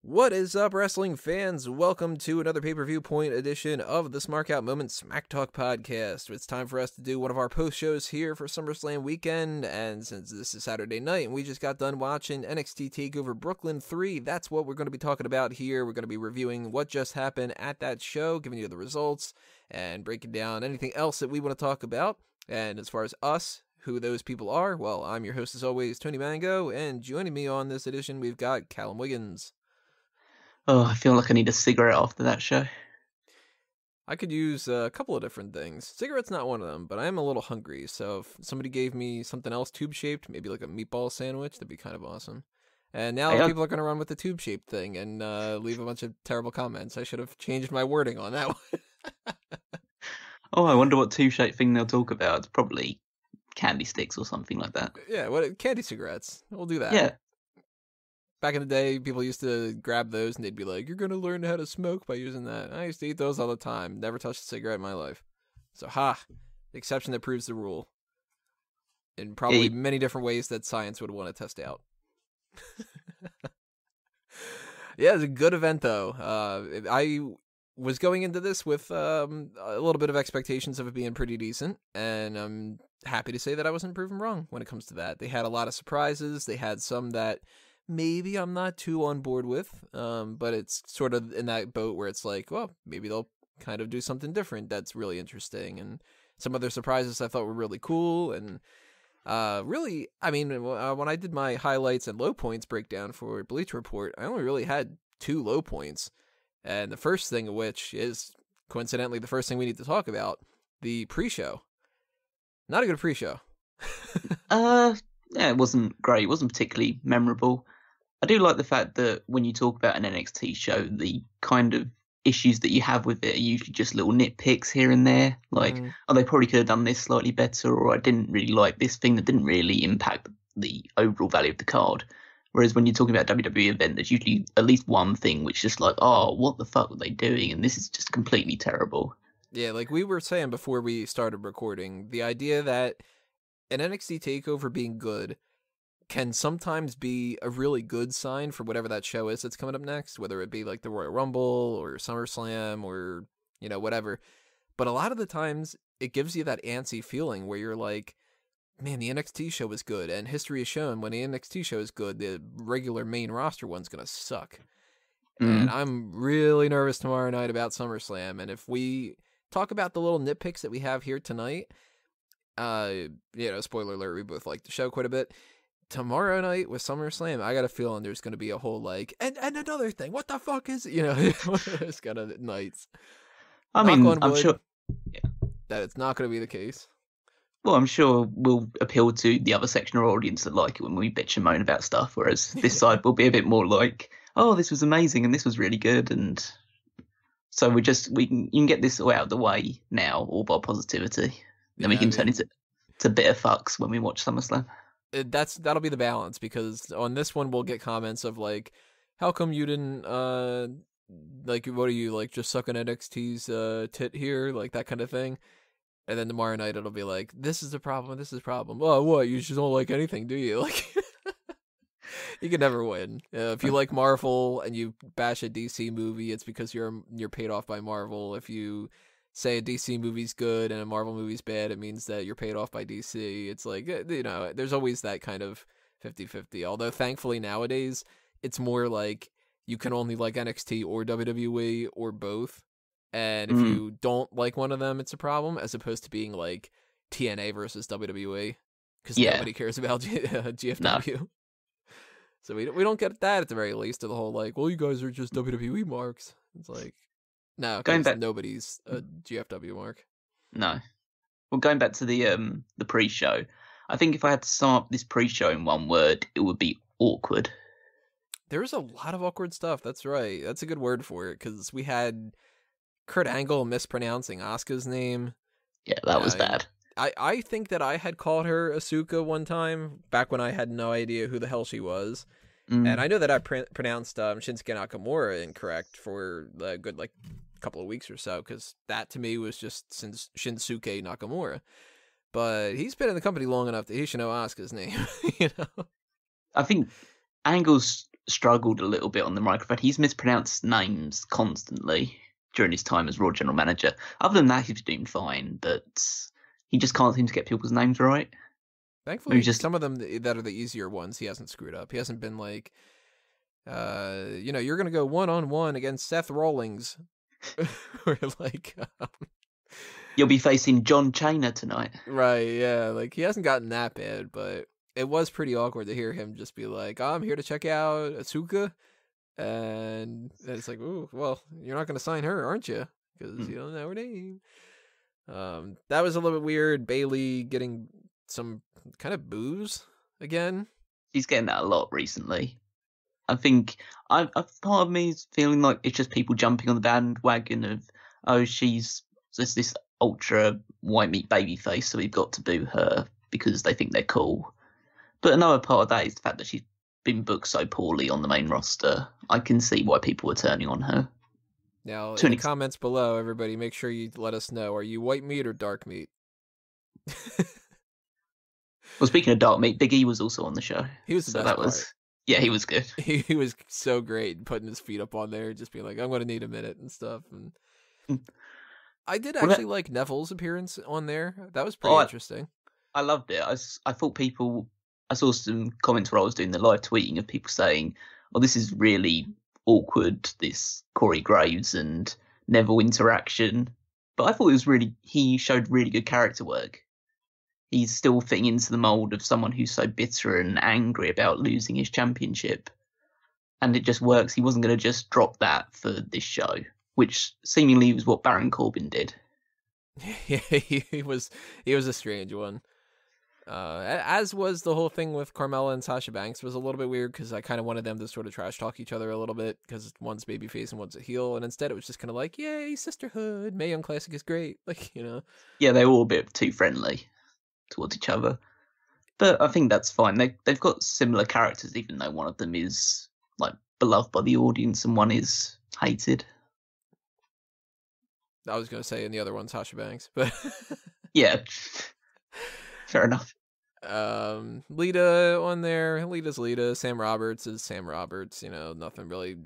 What is up, wrestling fans? Welcome to another Pay-Per-Viewpoint edition of the Smark Out Moment Smack Talk podcast. It's time for us to do one of our post shows here for SummerSlam weekend, and since this is Saturday night and we just got done watching NXT TakeOver Brooklyn 3, that's what we're going to be talking about here. We're going to be reviewing what just happened at that show, giving you the results, and breaking down anything else that we want to talk about. And as far as us, who those people are, well, I'm your host as always, Tony Mango, and joining me on this edition, we've got Callum Wiggins. Oh, I feel like I need a cigarette after that show. I could use a couple of different things. Cigarette's not one of them, but I am a little hungry, so if somebody gave me something else tube-shaped, maybe like a meatball sandwich, that'd be kind of awesome. And now people are going to run with the tube-shaped thing and leave a bunch of terrible comments. I should have changed my wording on that one. Oh, I wonder what tube-shaped thing they'll talk about. It's probably candy sticks or something like that. Yeah, candy cigarettes. We'll do that. Yeah. Back in the day, people used to grab those and they'd be like, you're going to learn how to smoke by using that. I used to eat those all the time. Never touched a cigarette in my life. So, the exception that proves the rule. In probably many different ways that science would want to test out. Yeah, it was a good event, though. I was going into this with a little bit of expectations of it being pretty decent, and I'm happy to say that I wasn't proven wrong when it comes to that. They had a lot of surprises. They had some that maybe I'm not too on board with, but it's sort of in that boat where it's like, well, maybe they'll kind of do something different that's really interesting. And some other surprises I thought were really cool. And really, I mean, when I did my highlights and low points breakdown for Bleach Report, I only really had 2 low points. And the first thing of which is, coincidentally, the first thing we need to talk about, the pre-show. Not a good pre-show. Yeah, it wasn't great. It wasn't particularly memorable. I do like the fact that when you talk about an NXT show, the kind of issues that you have with it are usually just little nitpicks here and there. Like, oh, they probably could have done this slightly better, or I didn't really like this thing that didn't really impact the overall value of the card. Whereas when you're talking about a WWE event, there's usually at least one thing which is just like, oh, what the fuck were they doing? And this is just completely terrible. Yeah, like we were saying before we started recording, the idea that an NXT TakeOver being good can sometimes be a really good sign for whatever that show is that's coming up next, whether it be like the Royal Rumble or SummerSlam or, you know, whatever. But a lot of the times it gives you that antsy feeling where you're like, man, the NXT show is good. And history has shown when the NXT show is good, the regular main roster one's going to suck. And I'm really nervous tomorrow night about SummerSlam. And if we talk about the little nitpicks that we have here tonight, spoiler alert, we both like the show quite a bit. Tomorrow night with SummerSlam, I got a feeling there's going to be a whole like, and another thing, what the fuck is it? You know, it's kind of nights. I mean, I'm sure that it's not going to be the case. Well, I'm sure we'll appeal to the other section of our audience that like it when we bitch and moan about stuff, whereas this side will be a bit more like, oh, this was amazing and this was really good, and so you can get this all out of the way now, all by positivity. Then we can turn into bitter fucks when we watch SummerSlam. That'll be the balance, because on this one we'll get comments of like, how come you didn't like, what are you, like, just sucking NXT's tit here, like that kind of thing. And then tomorrow night it'll be like, this is the problem, this is the problem. Oh, what, you just don't like anything, do you? Like, you can never win. If you like Marvel and you bash a DC movie, it's because you're paid off by Marvel. If you say a DC movie's good and a Marvel movie's bad, it means that you're paid off by DC. It's like, you know, there's always that kind of 50-50. Although thankfully nowadays, it's more like you can only like NXT or WWE or both. And if you don't like one of them, it's a problem, as opposed to being like TNA versus WWE, because nobody cares about GFW. No. So we don't get that at the very least, to the whole like, well, you guys are just WWE marks. It's like, no, nobody's a GFW mark. No. Well, going back to the pre-show, I think if I had to sum up this pre-show in one word, it would be awkward. There was a lot of awkward stuff. That's right. That's a good word for it, because we had Kurt Angle mispronouncing Asuka's name. Yeah, that was bad. I think that I had called her Asuka one time, back when I had no idea who the hell she was. And I know that I pronounced Shinsuke Nakamura incorrect for a good, like, couple of weeks or so, because that to me was just Shinsuke Nakamura. But he's been in the company long enough that he should know Asuka's name. You know, I think Angle's struggled a little bit on the microphone. He's mispronounced names constantly during his time as Raw General Manager. Other than that, he's doing fine, but he just can't seem to get people's names right. Thankfully, some of them that are the easier ones, he hasn't screwed up. He hasn't been like, you're going to go 1-on-1 against Seth Rollins. Or like... You'll be facing John Cena tonight. Right, yeah. Like, he hasn't gotten that bad, but it was pretty awkward to hear him just be like, I'm here to check out Asuka. And it's like, ooh, well, you're not going to sign her, aren't you? Because you don't know her name. That was a little bit weird. Bayley getting some kind of booze again. She's getting that a lot recently. I think part of me is feeling like it's just people jumping on the bandwagon of, oh, she's just this ultra white meat baby face, so we've got to boo her because they think they're cool. But another part of that is the fact that she's been booked so poorly on the main roster. I can see why people were turning on her. Now, in the comments below, everybody, make sure you let us know. Are you white meat or dark meat? Well, speaking of dark meat, Big E was also on the show. He was the best part. Yeah, he was good. He was so great, putting his feet up on there, just being like, I'm going to need a minute and stuff. And I did actually like Neville's appearance on there. That was pretty interesting. I loved it. I thought I saw some comments where I was doing the live tweeting of people saying, oh, this is really awkward, this Corey Graves and Neville interaction. But I thought he showed really good character work. He's still fitting into the mold of someone who's so bitter and angry about losing his championship. And it just works. He wasn't going to just drop that for this show, which seemingly was what Baron Corbin did. Yeah, he was a strange one. As was the whole thing with Carmella and Sasha Banks. Was a little bit weird because I kind of wanted them to sort of trash talk each other a little bit because one's babyface and one's a heel, and instead it was just kind of like, yay, sisterhood, Mae Young Classic is great, like, you know. Yeah, they were all a bit too friendly towards each other, but I think that's fine. They've got similar characters, even though one of them is like beloved by the audience and one is hated. I was going to say, and the other one's Sasha Banks, but yeah, fair enough. Lita on there. Lita's Lita. Sam Roberts is Sam Roberts. You know, nothing really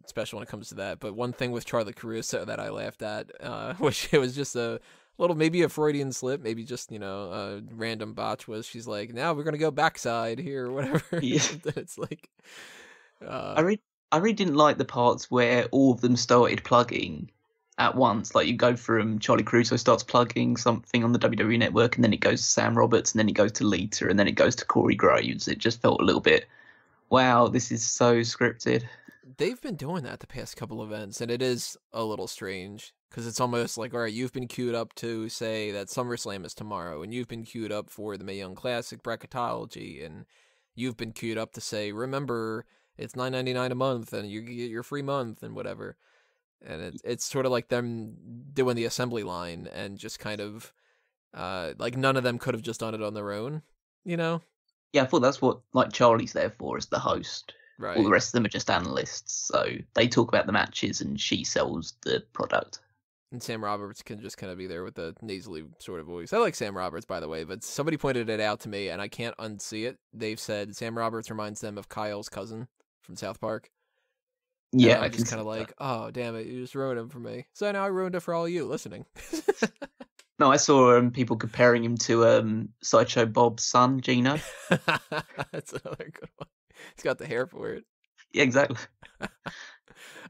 special when it comes to that. But one thing with Charlie Caruso that I laughed at, which it was just a little, maybe a Freudian slip, maybe just, you know, a random botch, was she's like, now we're going to go backside here or whatever. Yeah. It's like... I really didn't like the parts where all of them started plugging at once. Like, you go from Charlie Caruso starts plugging something on the WWE Network, and then it goes to Sam Roberts, and then it goes to Lita, and then it goes to Corey Graves. It just felt a little bit, wow, this is so scripted. They've been doing that the past couple events, and it is a little strange, because it's almost like, all right, you've been queued up to say that SummerSlam is tomorrow, and you've been queued up for the Mae Young Classic bracketology, and you've been queued up to say, remember, it's $9.99 a month, and you get your free month, and whatever. And it's sort of like them doing the assembly line, and just kind of, like, none of them could have just done it on their own, you know? Yeah, I thought that's what, like, Charlie's there for, as the host. Right. All the rest of them are just analysts, so they talk about the matches, and she sells the product. And Sam Roberts can just kind of be there with a nasally sort of voice. I like Sam Roberts, by the way, but somebody pointed it out to me, and I can't unsee it. They've said Sam Roberts reminds them of Kyle's cousin from South Park. Yeah, and I'm just kind of like, oh, damn it, you just ruined him for me. So now I ruined it for all you listening. No, I saw people comparing him to Sideshow Bob's son, Gino. That's another good one. He's got the hair for it. Yeah, exactly.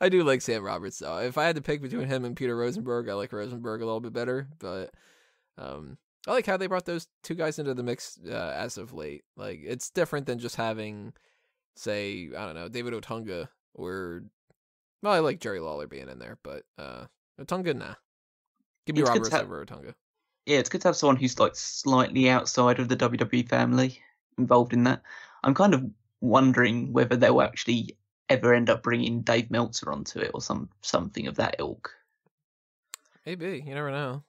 I do like Sam Roberts, though. If I had to pick between him and Peter Rosenberg, I like Rosenberg a little bit better. But I like how they brought those two guys into the mix as of late. Like, it's different than just having, say, I don't know, David Otunga or... Well, I like Jerry Lawler being in there, but Otunga, nah. Give me Roberts over Otunga. Yeah, it's good to have someone who's like slightly outside of the WWE family involved in that. I'm kind of wondering whether they'll actually ever end up bringing Dave Meltzer onto it or something of that ilk. Maybe, you never know.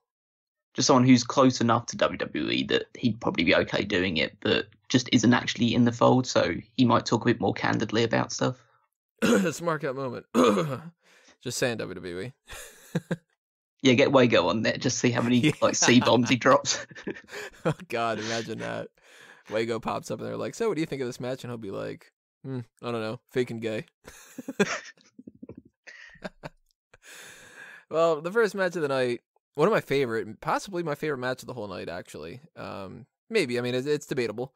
Just someone who's close enough to WWE that he'd probably be okay doing it, but just isn't actually in the fold, so he might talk a bit more candidly about stuff. Smark out moment. Just saying WWE. Yeah, get Wago on there. Just see how many like C-bombs he drops. Oh God, imagine that. Wago pops up and they're like, "So, what do you think of this match?" And he'll be like, I don't know. Fake and gay. Well, the first match of the night, one of my favorite, possibly my favorite match of the whole night, actually. Maybe. I mean, it's debatable.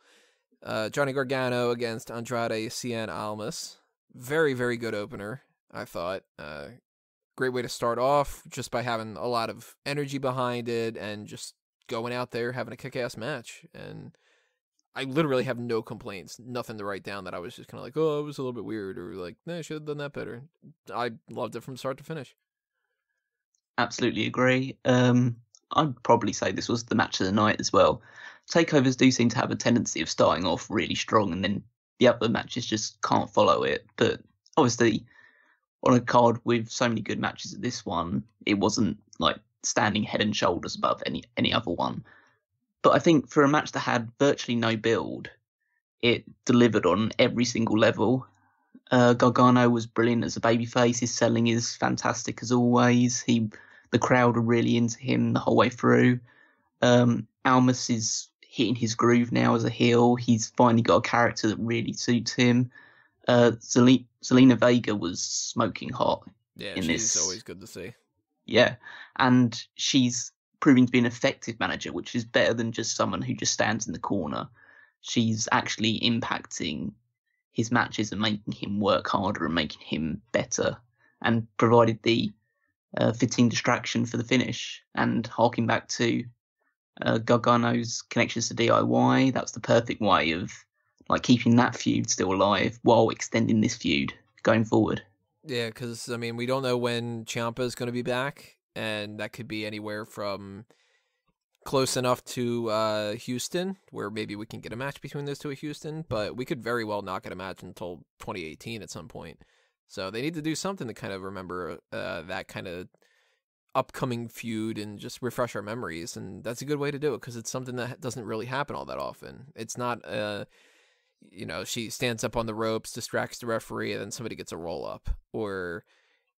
Johnny Gargano against Andrade, Cien, Almas. Very, very good opener, I thought. Great way to start off, just by having a lot of energy behind it and just going out there, having a kick-ass match. And I literally have no complaints, nothing to write down that I was just kind of like, oh, it was a little bit weird, or like, no, I should have done that better. I loved it from start to finish. Absolutely agree. I'd probably say this was the match of the night as well. Takeovers do seem to have a tendency of starting off really strong and then the other matches just can't follow it. But obviously, on a card with so many good matches at this one, it wasn't like standing head and shoulders above any other one. But I think for a match that had virtually no build, it delivered on every single level. Gargano was brilliant as a babyface. His selling is fantastic as always. The crowd are really into him the whole way through. Almas is hitting his groove now as a heel. He's finally got a character that really suits him. Zelina Vega was smoking hot. Yeah, she's always good to see. Yeah, and she's proving to be an effective manager, which is better than just someone who just stands in the corner. She's actually impacting his matches and making him work harder and making him better, and provided the fitting distraction for the finish. And harking back to Gargano's connections to DIY, that's the perfect way of like keeping that feud still alive while extending this feud going forward. Yeah, because I mean, we don't know when Ciampa is going to be back, and that could be anywhere from close enough to Houston, where maybe we can get a match between those two at Houston, but we could very well not get a match until 2018 at some point. So they need to do something to kind of remember that kind of upcoming feud and just refresh our memories, and that's a good way to do it because it's something that doesn't really happen all that often. It's not, she stands up on the ropes, distracts the referee, and then somebody gets a roll-up, or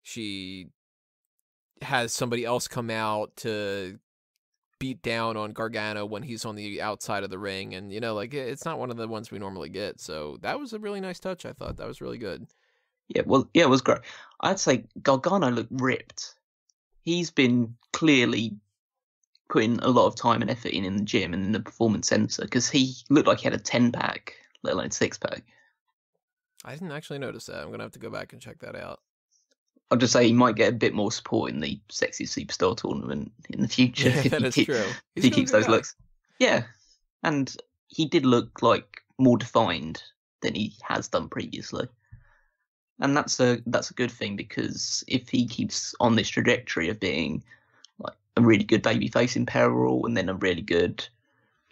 she has somebody else come out to beat down on Gargano when he's on the outside of the ring, and it's not one of the ones we normally get. So that was a really nice touch. I thought that was really good. Yeah, well, yeah, it was great. I'd say Gargano looked ripped. He's been clearly putting a lot of time and effort in the gym and in the performance center, because he looked like he had a 10-pack, let alone 6-pack. I didn't actually notice that. I'm gonna have to go back and check that out. I'll just say he might get a bit more support in the Sexy Superstar tournament in the future. Yeah, that is true. If he keeps those looks. Yeah, and he did look like more defined than he has done previously. And that's a good thing, because if he keeps on this trajectory of being like a really good babyface in Peril and then a really good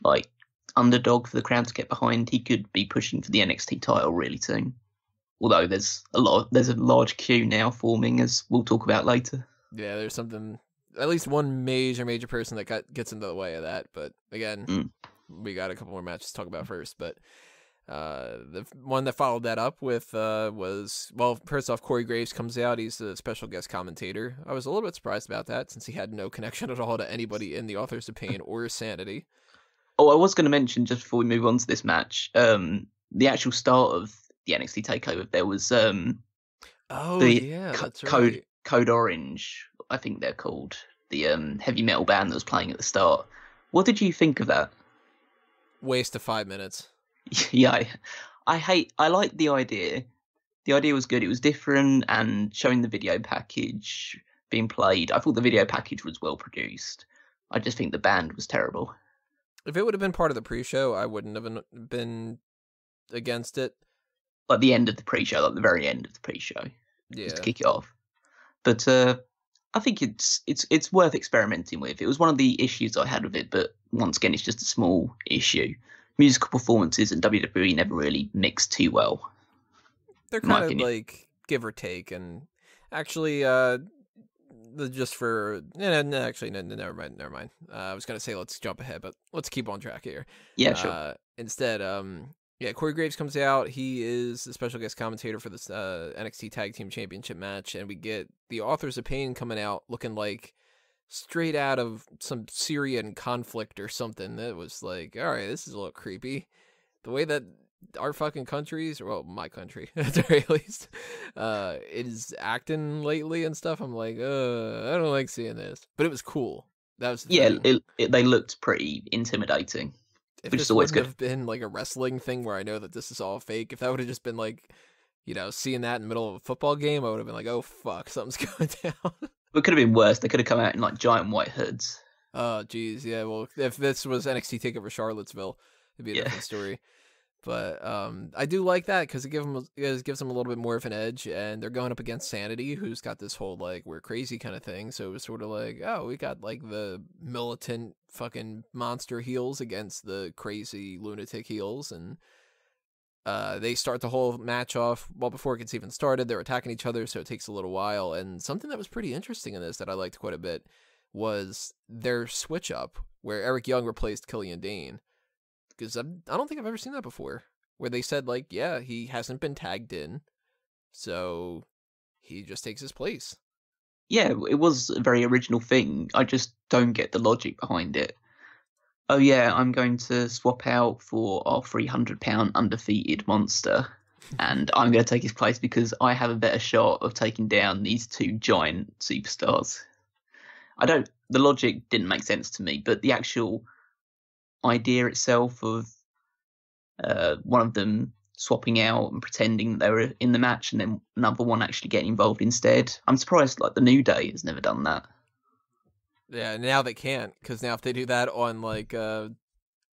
like underdog for the crowd to get behind, he could be pushing for the NXT title really soon. Although there's a large queue now forming, as we'll talk about later. Yeah, there's at least one major person that gets into the way of that. But again, we got a couple more matches to talk about first. But the one that followed that up with was, well, first off, Corey Graves comes out. He's the special guest commentator. I was a little bit surprised about that, since he had no connection at all to anybody in the Authors of Pain or SAnitY. Oh, I was going to mention, just before we move on to this match, the actual start of the NXT TakeOver, there was that's right. Code Orange, I think they're called, the heavy metal band that was playing at the start. What did you think of that? Waste of 5 minutes. Yeah, I liked the idea. The idea was good. It was different, and showing the video package being played, I thought the video package was well produced. I just think the band was terrible. If it would have been part of the pre-show, I wouldn't have been against it. Like the end of the pre-show, like the very end of the pre-show, just to kick it off. But I think it's worth experimenting with. It was one of the issues I had with it, but once again, it's just a small issue. Musical performances and WWE never really mixed too well. They're kind of like give or take, and actually, never mind. I was gonna say let's jump ahead, but let's keep on track here. Yeah, sure. Instead, Corey Graves comes out. He is the special guest commentator for this NXT Tag Team Championship match, and we get the Authors of Pain coming out looking like straight out of some Syrian conflict or something. That was like, all right, this is a little creepy. The way that our fucking countries, or well, my country at the very least, is acting lately and stuff. I'm like, I don't like seeing this, but it was cool. That was the thing. They looked pretty intimidating. If which this is always wouldn't good. have been like a wrestling thing where I know that this is all fake, if that would have just been like, you know, seeing that in the middle of a football game, I would have been like, oh fuck, something's going down. It could have been worse. They could have come out in like giant white hoods. Oh, geez, yeah. Well, if this was NXT Takeover Charlottesville, it'd be a different story. But I do like that because it gives them a little bit more of an edge, and they're going up against SAnitY, who's got this whole like we're crazy kind of thing. So it was sort of like, oh, we got like the militant fucking monster heels against the crazy lunatic heels, and they start the whole match off. Well, before it gets even started, they're attacking each other, so it takes a little while. And something that was pretty interesting in this that I liked quite a bit was their switch up, where Eric Young replaced Killian Dane. Because I don't think I've ever seen that before, where they said, like, yeah, he hasn't been tagged in, so he just takes his place. Yeah, it was a very original thing. I just don't get the logic behind it. Oh, yeah, I'm going to swap out for our £300 undefeated monster, and I'm going to take his place because I have a better shot of taking down these two giant superstars. The logic didn't make sense to me, but the actual idea itself of one of them swapping out and pretending that they were in the match and then another one actually getting involved instead. I'm surprised like the New Day has never done that. Yeah, now they can't, because now if they do that on like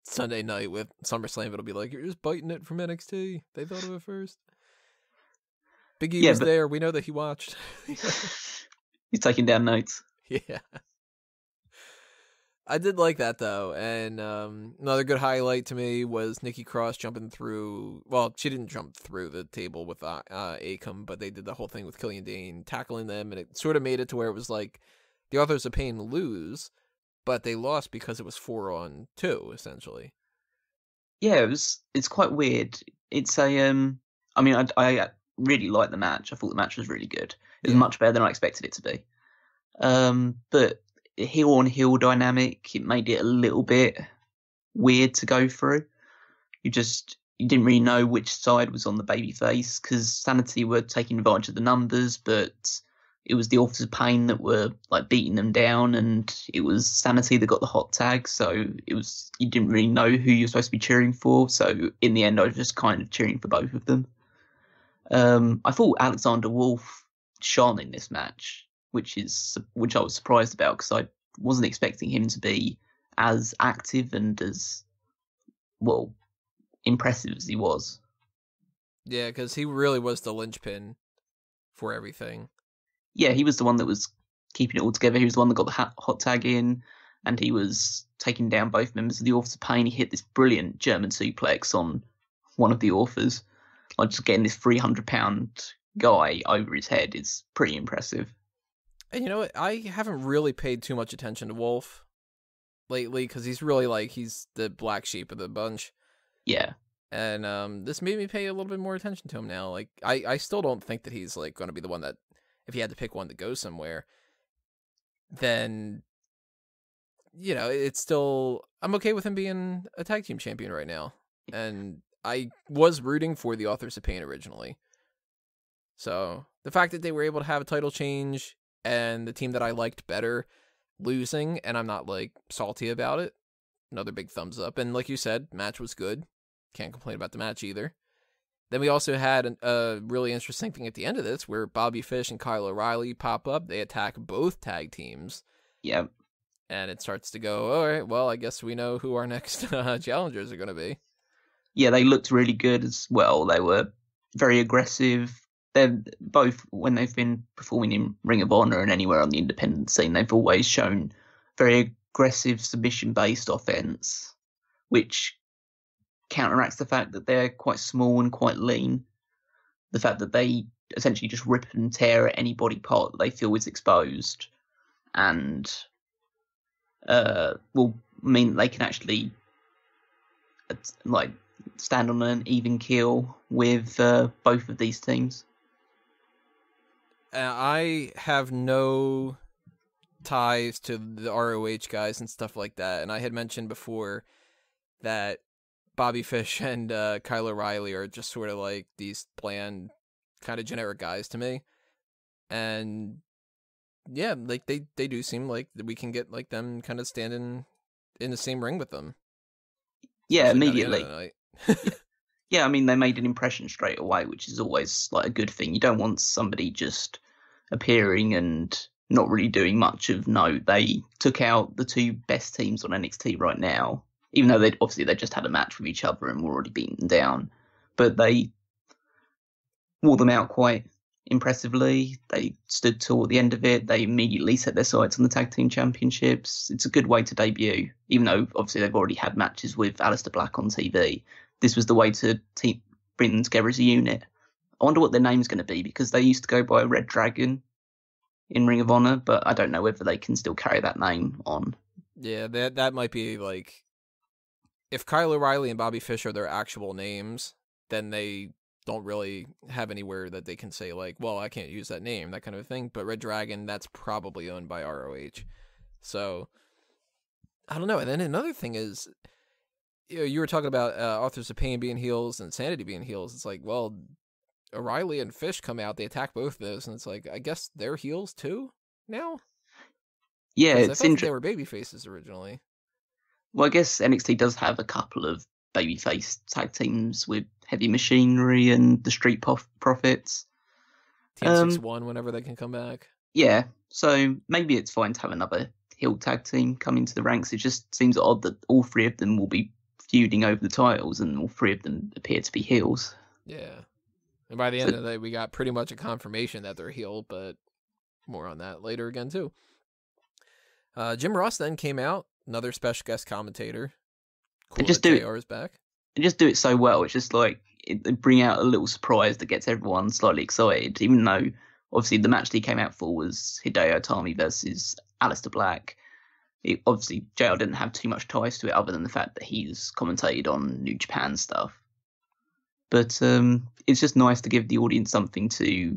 Sunday night with SummerSlam, it'll be like, you're just biting it from NXT. They thought of it first. Big E was there. We know that he watched. He's taking down notes. Yeah. I did like that, though, and another good highlight to me was Nikki Cross jumping through. Well, she didn't jump through the table with Akam, but they did the whole thing with Killian Dane tackling them, and it sort of made it to where it was like the Authors of Pain lose, but they lost because it was 4-on-2, essentially. Yeah, it's quite weird. It's a I mean, I really liked the match. I thought the match was really good. It was much better than I expected it to be. But heel on heel dynamic, it made it a little bit weird to go through. You didn't really know which side was on the baby face because SAnitY were taking advantage of the numbers, but it was the Authors of Pain that were like beating them down, and it was SAnitY that got the hot tag. So you didn't really know who you're supposed to be cheering for. So in the end, I was just kind of cheering for both of them. I thought Alexander Wolf shone in this match, which I was surprised about because I wasn't expecting him to be as active and as impressive as he was. Yeah, because he really was the linchpin for everything. Yeah, he was the one that was keeping it all together. He was the one that got the hot tag in, and he was taking down both members of the Authors of Pain. He hit this brilliant German suplex on one of the authors. Like, just getting this 300-pound guy over his head is pretty impressive. And you know what? I haven't really paid too much attention to Wolf lately because he's really like, he's the black sheep of the bunch. Yeah. And this made me pay a little bit more attention to him now. Like, I still don't think that he's like going to be the one that, if he had to pick one to go somewhere, then, you know, it's still, I'm okay with him being a tag team champion right now. And I was rooting for the Authors of Pain originally. So the fact that they were able to have a title change and the team that I liked better losing, and I'm not like salty about it, another big thumbs up. And like you said, match was good. Can't complain about the match either. Then we also had a really interesting thing at the end of this where Bobby Fish and Kyle O'Reilly pop up. They attack both tag teams. Yep. And it starts to go, all right, well, I guess we know who our next challengers are going to be. Yeah, they looked really good as well. They were very aggressive. They're both, when they've been performing in Ring of Honor and anywhere on the independent scene, they've always shown very aggressive submission-based offense, which counteracts the fact that they're quite small and quite lean. The fact that they essentially just rip and tear at any body part that they feel is exposed, and will mean that they can actually like stand on an even keel with both of these teams. I have no ties to the ROH guys and stuff like that, and I had mentioned before that Bobby Fish and Kyle O'Reilly are just sort of like these bland, kind of generic guys to me. And yeah, like they do seem like we can get like them kind of standing in the same ring with them. Yeah, Especially by the end immediately. of the night. Yeah, I mean, they made an impression straight away, which is always like a good thing. You don't want somebody just appearing and not really doing much of note. They took out the two best teams on NXT right now, even though they just had a match with each other and were already beaten down. But they wore them out quite impressively. They stood tall at the end of it. They immediately set their sights on the tag team championships. It's a good way to debut, even though obviously they've already had matches with Aleister Black on TV. This was the way to bring them together as a unit. I wonder what their name's going to be, because they used to go by Red Dragon in Ring of Honor, but I don't know whether they can still carry that name on. Yeah, that might be like, if Kyle O'Reilly and Bobby Fish are their actual names, then they don't really have anywhere that they can say like, well, I can't use that name, that kind of thing. But Red Dragon, that's probably owned by ROH. So I don't know. And then another thing is, you were talking about Authors of Pain being heels and SAnitY being heels. It's like, well, O'Reilly and Fish come out, they attack both of those, and it's like, I guess they're heels too now? Yeah, it's interesting. They were baby faces originally. Well, I guess NXT does have a couple of babyface tag teams with Heavy Machinery and the Street Profits. Team 6-1 whenever they can come back. Yeah, so maybe it's fine to have another heel tag team come into the ranks. It just seems odd that all three of them will be feuding over the titles and all three of them appear to be heels. Yeah. And by the end of the day, we got pretty much a confirmation that they're heel, but more on that later again, too. Jim Ross then came out, another special guest commentator. Cool, they just do JR is back. They just do it so well. It's just like they bring out a little surprise that gets everyone slightly excited, even though obviously the match that he came out for was Hideo Itami versus Aleister Black. Obviously, JR didn't have too much ties to it other than the fact that he's commentated on New Japan stuff. But it's just nice to give the audience something to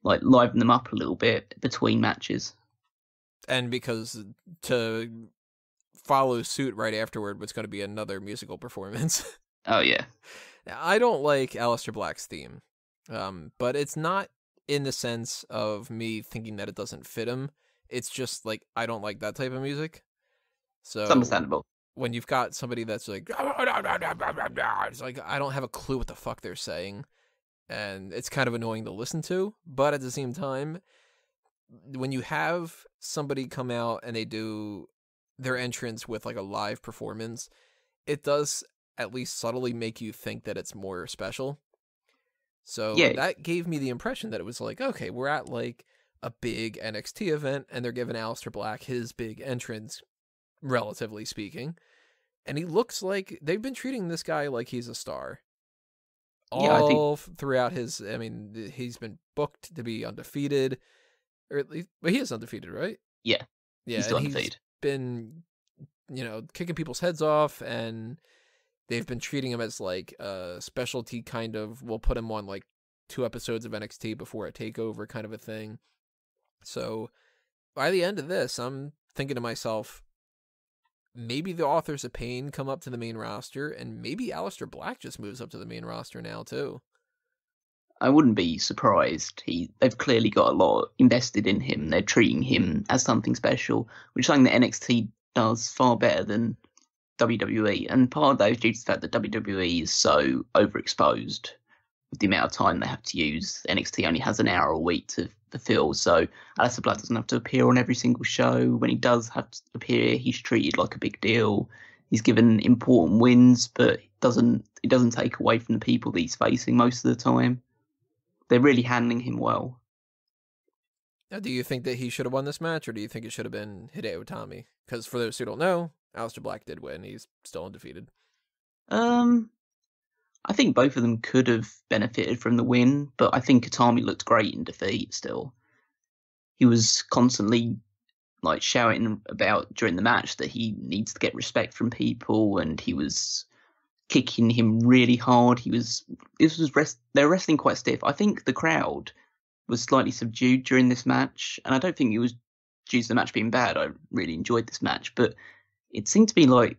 like liven them up a little bit between matches. And because to follow suit right afterward was going to be another musical performance. Oh, yeah. I don't like Aleister Black's theme, but it's not in the sense of me thinking that it doesn't fit him. It's just like, I don't like that type of music. So it's understandable. When you've got somebody that's like, it's like, I don't have a clue what the fuck they're saying. And it's kind of annoying to listen to. But at the same time, when you have somebody come out and they do their entrance with like a live performance, it does at least subtly make you think that it's more special. So yeah, that gave me the impression that it was like, okay, we're at like a big NXT event and they're giving Aleister Black his big entrance, relatively speaking. And he looks like they've been treating this guy like he's a star. Throughout his, I mean, he's been booked to be undefeated, or at least, but he is undefeated, right? Yeah. Yeah. He's undefeated. He's been, kicking people's heads off, and they've been treating him as like a specialty kind of, we'll put him on like 2 episodes of NXT before a takeover kind of a thing. So by the end of this, I'm thinking to myself, maybe the Authors of Pain come up to the main roster, and maybe Aleister Black just moves up to the main roster now too. I wouldn't be surprised. They've clearly got a lot invested in him. They're treating him as something special, which is something that NXT does far better than WWE. And part of that is due to the fact that WWE is so overexposed with the amount of time they have to use. NXT only has an hour a week to fulfill, so Aleister Black doesn't have to appear on every single show. When he does have to appear, he's treated like a big deal. He's given important wins, but it doesn't take away from the people that he's facing most of the time. They're really handling him well. Now, do you think that he should have won this match, or do you think it should have been Hideo Itami? Because for those who don't know, Aleister Black did win. He's still undefeated. I think both of them could have benefited from the win, but I think Itami looked great in defeat still. He was constantly like shouting about during the match that he needs to get respect from people, and he was kicking him really hard. They were wrestling quite stiff. I think the crowd was slightly subdued during this match, and I don't think it was due to the match being bad. I really enjoyed this match, but it seemed to be like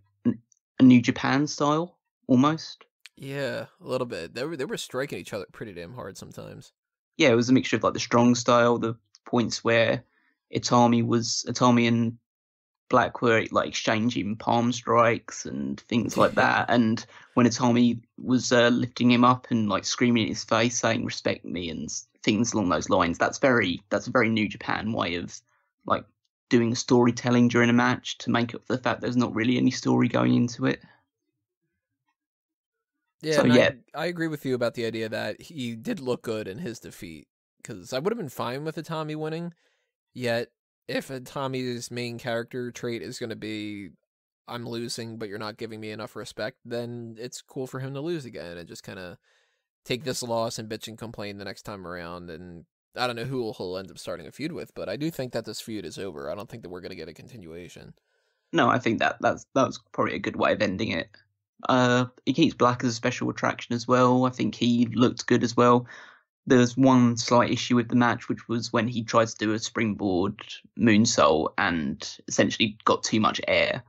a New Japan style, almost. Yeah, a little bit. They were striking each other pretty damn hard sometimes. Yeah, it was a mixture of like the strong style, the points where Itami and Black were like exchanging palm strikes and things like that. And when Itami was lifting him up and like screaming in his face, saying "respect me" and things along those lines, that's a very New Japan way of like doing storytelling during a match to make up for the fact there's not really any story going into it. Yeah, so, yeah. I agree with you about the idea that he did look good in his defeat, because I would have been fine with Itami winning, yet if Itami's main character trait is going to be, I'm losing, but you're not giving me enough respect, then it's cool for him to lose again and just kind of take this loss and bitch and complain the next time around. And I don't know who he'll end up starting a feud with, but I do think that this feud is over. I don't think that we're going to get a continuation. No, I think that was probably a good way of ending it. He keeps Black as a special attraction as well. I think he looked good as well. There's one slight issue with the match, which was when he tried to do a springboard moonsault and essentially got too much air.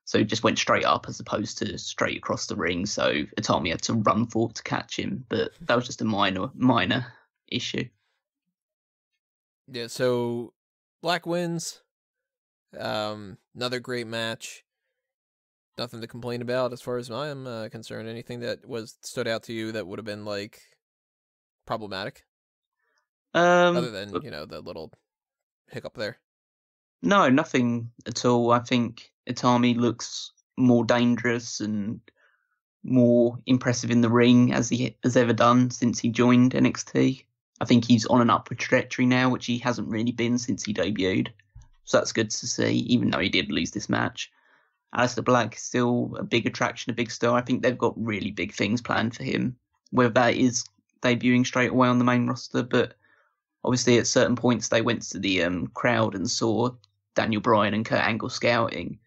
So he just went straight up as opposed to straight across the ring. So Itami had to run forward to catch him. But that was just a minor issue. Yeah, so Black wins. Another great match. Nothing to complain about as far as I'm concerned. Anything that stood out to you that would have been like problematic? Other than, the little hiccup there. No, nothing at all. I think Itami looks more dangerous and more impressive in the ring as he has ever done since he joined NXT. I think he's on an upward trajectory now, which he hasn't really been since he debuted. So that's good to see, even though he did lose this match. Aleister Black is still a big attraction, a big star. I think they've got really big things planned for him, whether that is debuting straight away on the main roster. But obviously at certain points they went to the crowd and saw Daniel Bryan and Kurt Angle scouting.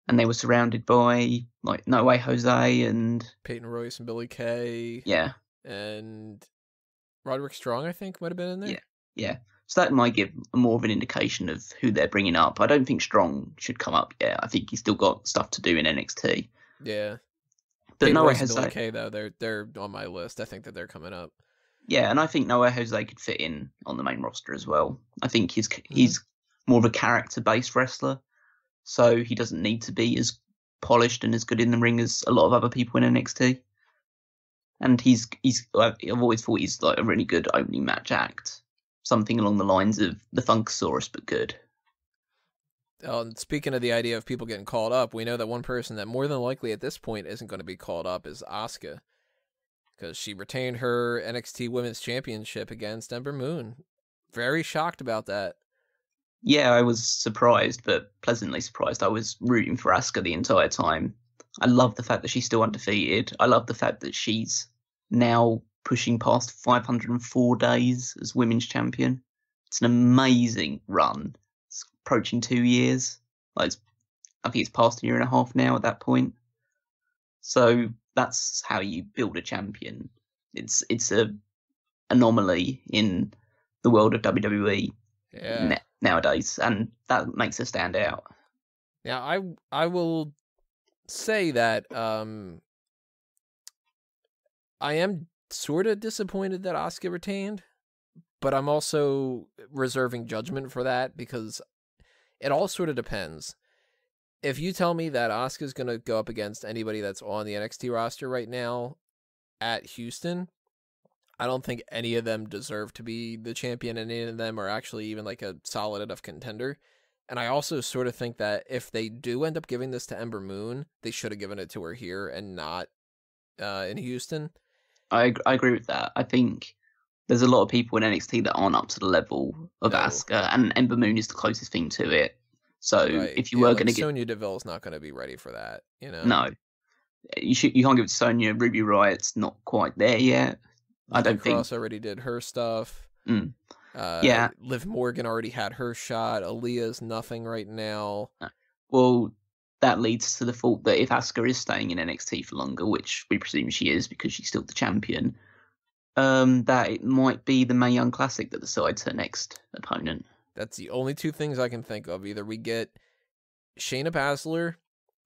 And they were surrounded by like No Way Jose and Peyton Royce and Billy Kay. Yeah. And Roderick Strong, I think, might have been in there. Yeah. So that might give more of an indication of who they're bringing up. I don't think Strong should come up yet. I think he's still got stuff to do in NXT. Yeah. But No Way Jose, Billy though, they're on my list. I think that they're coming up. Yeah, and I think No Way Jose could fit in on the main roster as well. I think he's more of a character-based wrestler, so he doesn't need to be as polished and as good in the ring as a lot of other people in NXT. And I've always thought he's like a really good opening match act. Something along the lines of the Funkasaurus, but good. And speaking of the idea of people getting called up, we know that one person that more than likely at this point isn't going to be called up is Asuka, because she retained her NXT Women's Championship against Ember Moon. Very shocked about that. Yeah, I was surprised, but pleasantly surprised. I was rooting for Asuka the entire time. I love the fact that she's still undefeated. I love the fact that she's now pushing past 504 days as women's champion. It's an amazing run. It's approaching 2 years. I think it's past a year and a half now at that point. So that's how you build a champion. It's a anomaly in the world of WWE nowadays, and that makes her stand out. Yeah, I will say that I am sort of disappointed that Asuka retained, but I'm also reserving judgment for that because it all sort of depends. If you tell me that Asuka's going to go up against anybody that's on the NXT roster right now at Houston, I don't think any of them deserve to be the champion, and any of them are actually even like a solid enough contender. And I also sort of think that if they do end up giving this to Ember Moon, they should have given it to her here and not in Houston. I agree with that. I think there's a lot of people in NXT that aren't up to the level of Asuka, and Ember Moon is the closest thing to it. So if you were going to get Sonya Deville's not going to be ready for that, No, you can't give it to Sonya. Ruby Riot's not quite there yet. I don't think. Cross already did her stuff. Yeah, Liv Morgan already had her shot. Aaliyah's nothing right now. Well, that leads to the thought that if Asuka is staying in NXT for longer, which we presume she is because she's still the champion, that it might be the Mae Young Classic that decides her next opponent. That's the only two things I can think of. Either we get Shayna Baszler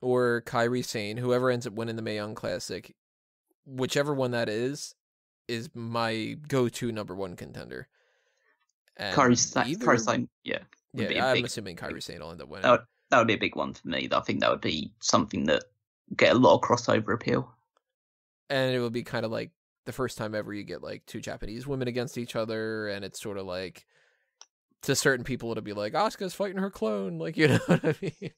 or Kairi Sane, whoever ends up winning the Mae Young Classic, whichever one that is my go-to number one contender. And Kairi Sane, yeah. I'm assuming Kairi Sane will end up winning. That would be a big one for me. I think that would be something that would get a lot of crossover appeal. And it would be kind of like the first time ever you get like two Japanese women against each other, and it's sort of like, to certain people it'll be like Asuka's fighting her clone, like, you know what I mean?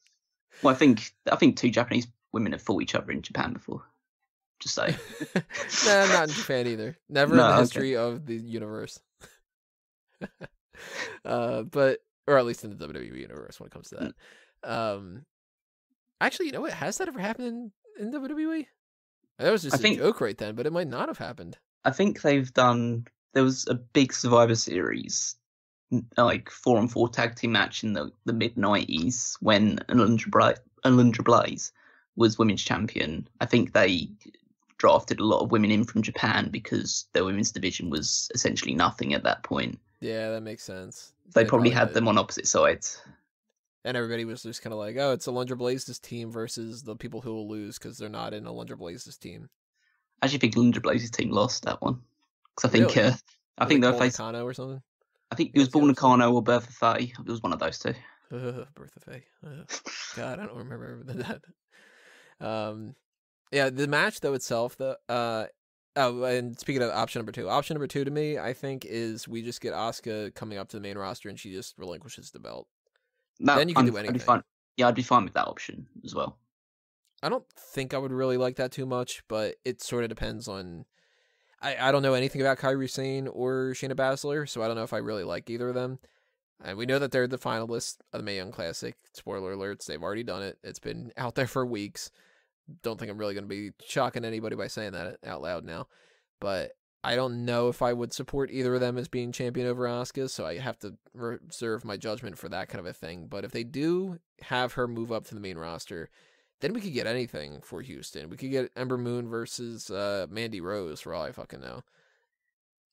Well, I think two Japanese women have fought each other in Japan before. Just say. Nah, not in Japan either. Never in the history of the universe. But or at least in the WWE universe when it comes to that. Actually, you know what? Has that ever happened in WWE? That was just a joke right then, but it might not have happened. I think they've done. There was a big Survivor Series, like 4-on-4 tag team match in the mid-90s when Alundra Blaze was women's champion. I think they drafted a lot of women in from Japan because their women's division was essentially nothing at that point. Yeah, that makes sense. They probably had them on opposite sides. And everybody was just kind of like, oh, it's Alundra Blaze's team versus the people who will lose because they're not in Alundra Blaze's team. I actually think Alundra Blaze's team lost that one. Because I think they were facing Nakano or something? I think it was Bull Nakano or Bertha Faye. It was one of those two. Bertha Faye. God, I don't remember that. Yeah, the match though itself, and speaking of option number two to me, I think is we just get Asuka coming up to the main roster and she just relinquishes the belt. Then you can do anything. I'd be fine with that option as well. I don't think I would really like that too much, but it sort of depends on. I don't know anything about Kairi Sane or Shayna Baszler, so I don't know if I really like either of them. And we know that they're the finalists of the Mae Young Classic. Spoiler alerts, they've already done it. It's been out there for weeks. Don't think I'm really going to be shocking anybody by saying that out loud now. But I don't know if I would support either of them as being champion over Asuka, so I have to reserve my judgment for that kind of a thing. But if they do have her move up to the main roster, then we could get anything for Houston. We could get Ember Moon versus Mandy Rose for all I fucking know.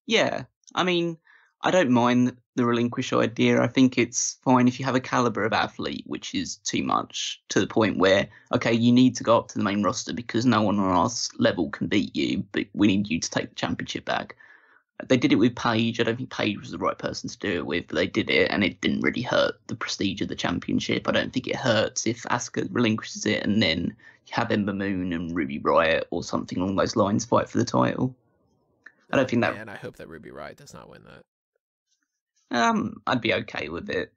Yeah, I mean, I don't mind the relinquish idea. I think it's fine if you have a caliber of athlete, which is too much to the point where, okay, you need to go up to the main roster because no one on our level can beat you, but we need you to take the championship back. They did it with Paige. I don't think Paige was the right person to do it with, but they did it, and it didn't really hurt the prestige of the championship. I don't think it hurts if Asuka relinquishes it and then you have Ember Moon and Ruby Riott or something along those lines fight for the title. I don't think that. And I hope that Ruby Riott does not win that. I'd be okay with it.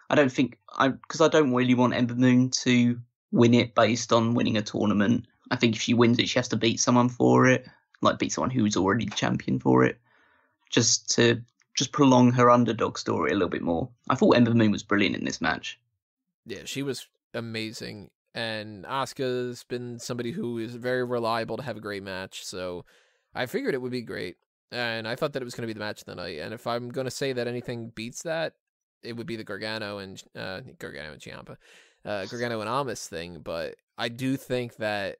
I don't think because I don't really want Ember Moon to win it based on winning a tournament. I think if she wins it, she has to beat someone for it, like beat someone who's already the champion for it, just to prolong her underdog story a little bit more. I thought Ember Moon was brilliant in this match. Yeah, she was amazing, and Asuka's been somebody who is very reliable to have a great match, so I figured it would be great. And I thought that it was going to be the match of the night. And if I'm going to say that anything beats that, it would be the Gargano and Ciampa, Gargano and Almas thing. But I do think that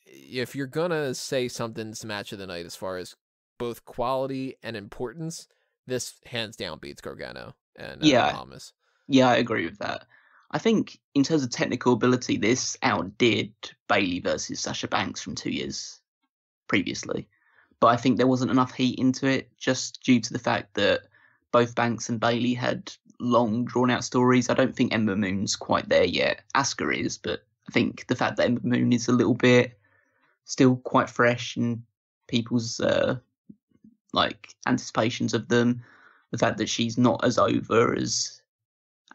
if you're going to say something's the match of the night as far as both quality and importance, this hands down beats Gargano and Almas. Yeah, I agree with that. I think in terms of technical ability, this outdid Bayley versus Sasha Banks from 2 years previously. But I think there wasn't enough heat into it just due to the fact that both Banks and Bayley had long, drawn-out stories. I don't think Ember Moon's quite there yet. Asuka is, but I think the fact that Ember Moon is a little bit still quite fresh in people's anticipations of them, the fact that she's not as over as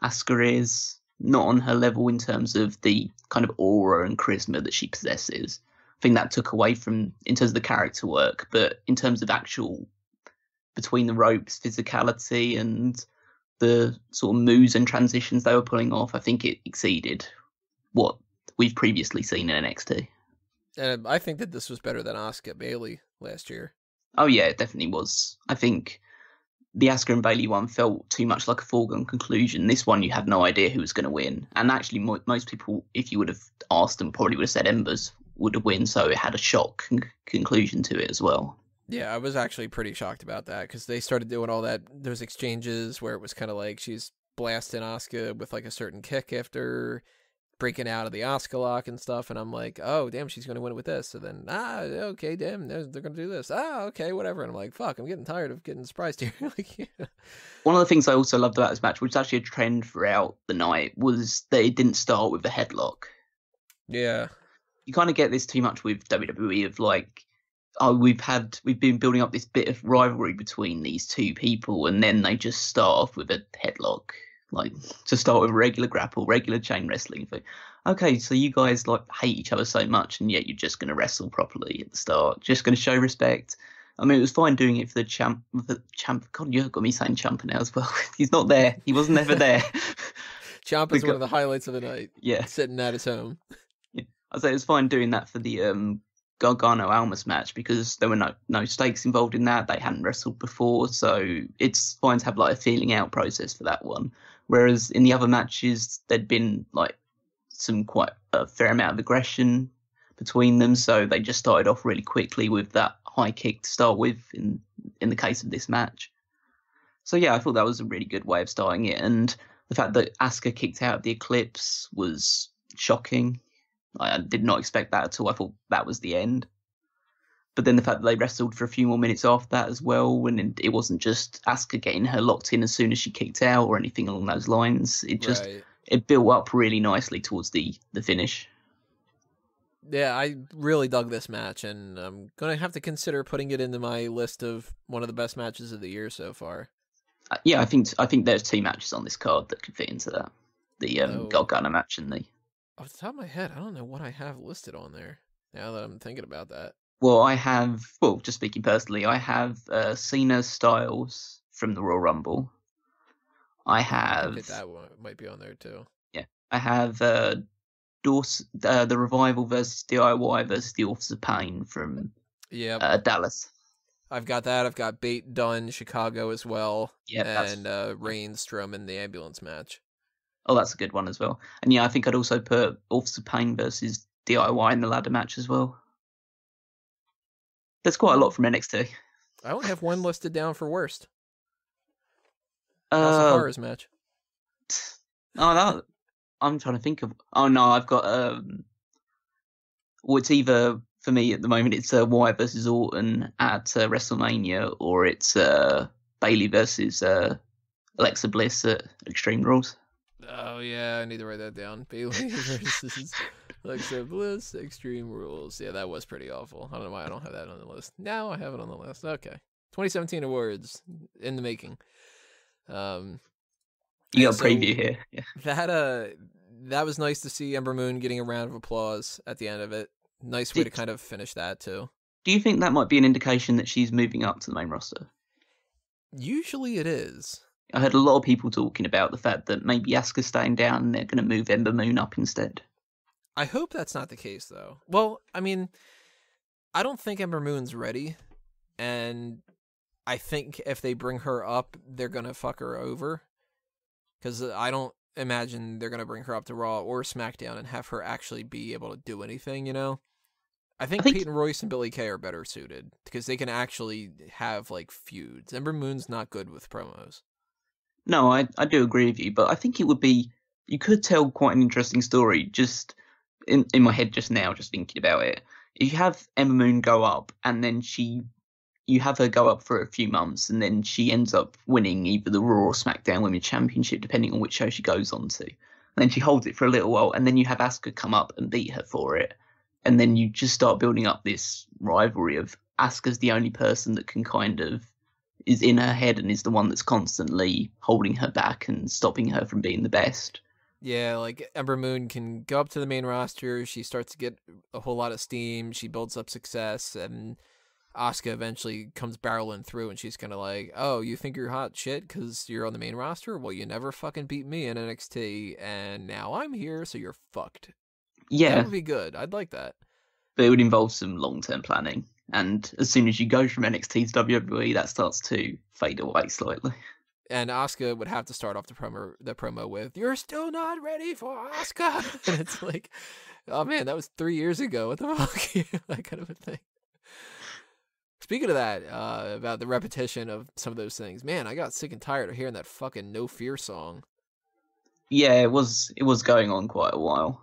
Asuka is, not on her level in terms of the kind of aura and charisma that she possesses. I think that took away from, in terms of the character work, but in terms of actual between the ropes physicality and the sort of moves and transitions they were pulling off, I think it exceeded what we've previously seen in NXT. And I think that this was better than Asuka Bayley last year. Oh yeah, it definitely was. I think the Asuka and Bayley one felt too much like a foregone conclusion. This one, you had no idea who was going to win. And actually, most people, if you would have asked them, probably would have said Ember's would have win, so it had a shock conclusion to it as well. Yeah, I was actually pretty shocked about that because they started doing all those exchanges where it was kind of like she's blasting Asuka with like a certain kick after breaking out of the Asuka lock and stuff, and I'm like, oh, damn, she's going to win it with this. So then, okay, damn, they're going to do this. Okay, whatever. And I'm like, fuck, I'm getting tired of getting surprised here. Like, yeah. One of the things I also loved about this match, which was actually a trend throughout the night, was that it didn't start with a headlock. Yeah. You kind of get this too much with WWE of like, oh, we've been building up this bit of rivalry between these two people, and then they just start off with a headlock. Like, to start with regular grapple, regular chain wrestling. Okay, so you guys like hate each other so much, and yet you're just going to wrestle properly at the start, just going to show respect. I mean, it was fine doing it for the champ. God, you've got me saying Ciampa now as well. He's not there. He wasn't ever there. Ciampa's one of the highlights of the night. Yeah, sitting at his home. Yeah. I'd say it was fine doing that for the Gargano Almas match because there were no stakes involved in that. They hadn't wrestled before, so it's fine to have like a feeling out process for that one. Whereas in the other matches, there'd been like quite a fair amount of aggression between them, so they just started off really quickly with that high kick to start with in the case of this match. So yeah, I thought that was a really good way of starting it, and the fact that Asuka kicked out of the Eclipse was shocking. I did not expect that at all. I thought that was the end. But then the fact that they wrestled for a few more minutes after that as well, and it wasn't just Asuka getting her locked in as soon as she kicked out or anything along those lines. It just It built up really nicely towards the finish. Yeah, I really dug this match, and I'm going to have to consider putting it into my list of one of the best matches of the year so far. Yeah, I think there's two matches on this card that could fit into that. The Gargano match and the... Off the top of my head, I don't know what I have listed on there, now that I'm thinking about that. Well, just speaking personally, I have Cena Styles from the Royal Rumble. I think that one might be on there too. Yeah. I have the Revival versus DIY versus the Authors of Pain from Dallas. I've got that. I've got Bate Dunn, Chicago as well. Yeah, and Reigns Strowman the ambulance match. Oh, that's a good one as well. And yeah, I think I'd also put Authors of Pain versus DIY in the ladder match as well. There's quite a lot from NXT. I only have one listed down for worst. House of Horrors match. I'm trying to think of... Oh, no, I've got... Well, it's either, for me at the moment, it's Wyatt versus Orton at WrestleMania, or it's Bayley versus Alexa Bliss at Extreme Rules. Oh, yeah, I need to write that down. Bayley versus Alexa Bliss, Extreme Rules. Yeah, that was pretty awful. I don't know why I don't have that on the list. Now I have it on the list. Okay. 2017 awards in the making. You got a preview here. Yeah. That was nice to see Ember Moon getting a round of applause at the end of it. Nice way to kind of finish that too. Do you think that might be an indication that she's moving up to the main roster? Usually it is. I heard a lot of people talking about the fact that maybe Asuka's staying down and they're going to move Ember Moon up instead. I hope that's not the case though. Well, I mean, I don't think Ember Moon's ready, and I think if they bring her up, they're going to fuck her over. Because I don't imagine they're going to bring her up to Raw or SmackDown and have her actually be able to do anything, you know? I think Peyton Royce and Billie Kay are better suited because they can actually have, like, feuds. Ember Moon's not good with promos. No, I do agree with you, but I think it would be... You could tell quite an interesting story just in my head just now, just thinking about it. If you have Ember Moon go up and then you have her go up for a few months and then she ends up winning either the Raw or SmackDown Women's Championship, depending on which show she goes on to. And then she holds it for a little while and then you have Asuka come up and beat her for it. And then you just start building up this rivalry of Asuka's the only person that can kind of is in her head and is the one that's constantly holding her back and stopping her from being the best. Yeah, like Ember Moon can go up to the main roster. She starts to get a whole lot of steam. She builds up success, and Asuka eventually comes barreling through, and she's kind of like, oh, you think you're hot shit because you're on the main roster? Well, you never fucking beat me in NXT, and now I'm here, so you're fucked. Yeah. That would be good. I'd like that. But it would involve some long-term planning. And as soon as you go from NXT to WWE, that starts to fade away slightly. And Asuka would have to start off the promo with, you're still not ready for Asuka. And it's like, oh man, that was 3 years ago. What the fuck? That kind of a thing. Speaking of that, about the repetition of some of those things, man, I got sick and tired of hearing that fucking No Fear song. Yeah, it was going on quite a while.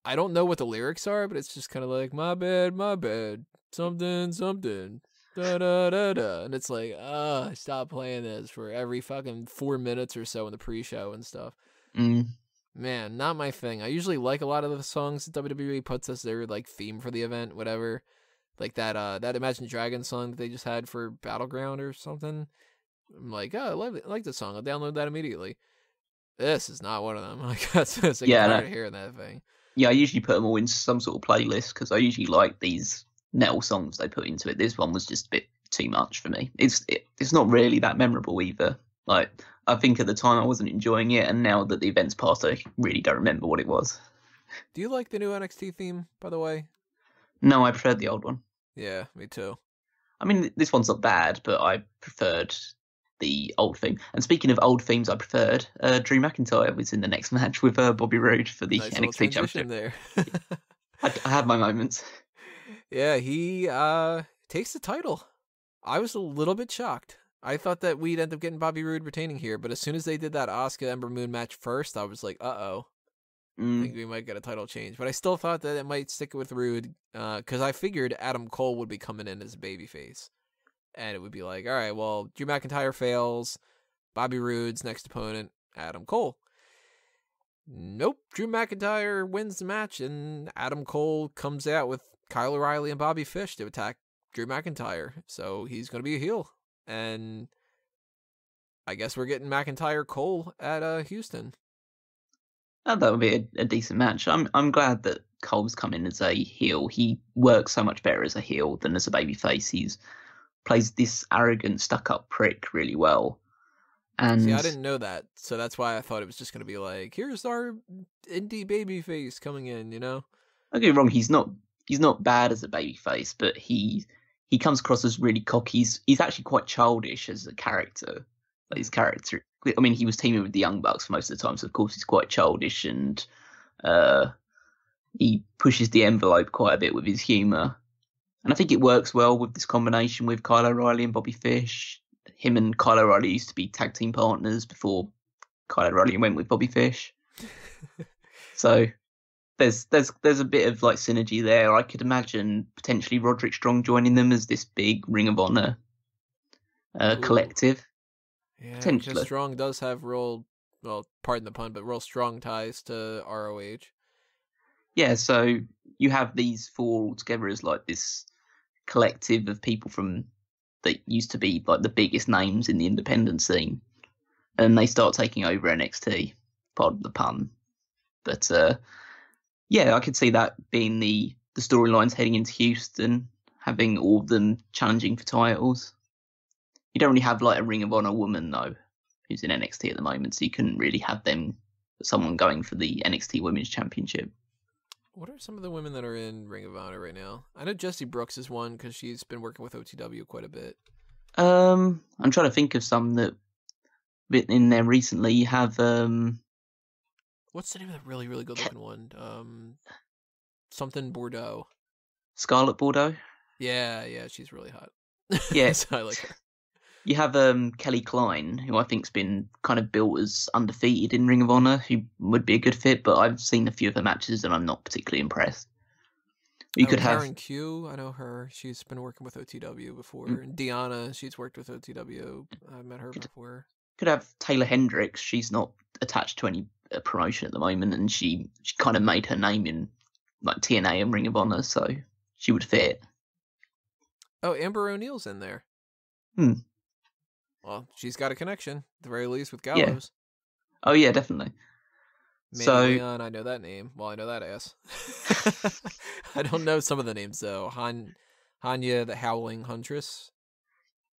I don't know what the lyrics are, but it's just kind of like, my bad, something, something, da da da da. And it's like, stop playing this for every fucking 4 minutes or so in the pre-show and stuff. Man, not my thing. I usually like a lot of the songs that WWE puts as their like theme for the event, whatever. Like that Imagine Dragons song that they just had for Battleground or something. I'm like, oh, I like this song. I'll download that immediately. This is not one of them. Like, that's like, I'm tired of hearing that thing. Yeah, I usually put them all into some sort of playlist because I usually like these metal songs they put into it. This one was just a bit too much for me. It's not really that memorable either. Like, I think at the time I wasn't enjoying it, and now that the event's passed, I really don't remember what it was. Do you like the new NXT theme, by the way? No, I preferred the old one. Yeah, me too. I mean, this one's not bad, but I preferred the old theme. And speaking of old themes I preferred, Drew McIntyre was in the next match with Bobby Roode for the NXT Championship. There. I have my moments. Yeah, he takes the title. I was a little bit shocked. I thought that we'd end up getting Bobby Roode retaining here, but as soon as they did that Asuka Ember Moon match first, I was like, I think we might get a title change. But I still thought that it might stick with Roode, because I figured Adam Cole would be coming in as a babyface. And it would be like, all right, well, Drew McIntyre fails, Bobby Roode's next opponent, Adam Cole. Nope, Drew McIntyre wins the match, and Adam Cole comes out with Kyle O'Reilly and Bobby Fish to attack Drew McIntyre. So he's going to be a heel. And I guess we're getting McIntyre Cole at Houston. Oh, that would be a decent match. I'm glad that Cole's come in as a heel. He works so much better as a heel than as a babyface. He's plays this arrogant, stuck-up prick really well. And see, I didn't know that, so that's why I thought it was just going to be like, here's our indie babyface coming in, you know? Don't get me wrong, he's not bad as a babyface, but he comes across as really cocky. He's actually quite childish as a character. Like his character, I mean, he was teaming with the Young Bucks for most of the time, so of course he's quite childish, and he pushes the envelope quite a bit with his humour. And I think it works well with this combination with Kyle O'Reilly and Bobby Fish. Him and Kyle O'Reilly used to be tag team partners before Kyle O'Reilly went with Bobby Fish. So there's a bit of like synergy there. I could imagine potentially Roderick Strong joining them as this big Ring of Honor collective. Yeah, because Strong does have real, well, pardon the pun, but real strong ties to ROH. Yeah, so you have these four all together as like this collective of people from that used to be like the biggest names in the independent scene, and they start taking over NXT. Pardon the pun, but yeah, I could see that being the storylines heading into Houston, having all of them challenging for titles. You don't really have like a Ring of Honor woman though, who's in NXT at the moment, so you couldn't really have someone going for the NXT Women's Championship. What are some of the women that are in Ring of Honor right now? I know Jessie Brooks is one because she's been working with OTW quite a bit. I'm trying to think of some that been in there recently. You have what's the name of that really, really good looking one? Something Bordeaux. Scarlett Bordeaux? Yeah, she's really hot. Yeah. So I like her. You have Kelly Klein, who I think's been kind of built as undefeated in Ring of Honor, who would be a good fit, but I've seen a few of her matches and I'm not particularly impressed. You could have Karen Q, I know her. She's been working with OTW before. And Deanna, she's worked with OTW. I've met her before. Could have Taylor Hendricks. She's not attached to any promotion at the moment, and she kind of made her name in like TNA and Ring of Honor, so she would fit. Oh, Amber O'Neill's in there. Well, she's got a connection, at the very least, with Gallows. Yeah. Oh, yeah, definitely. Manny Leon, I know that name. Well, I know that ass. I don't know some of the names, though. Hanya, the Howling Huntress.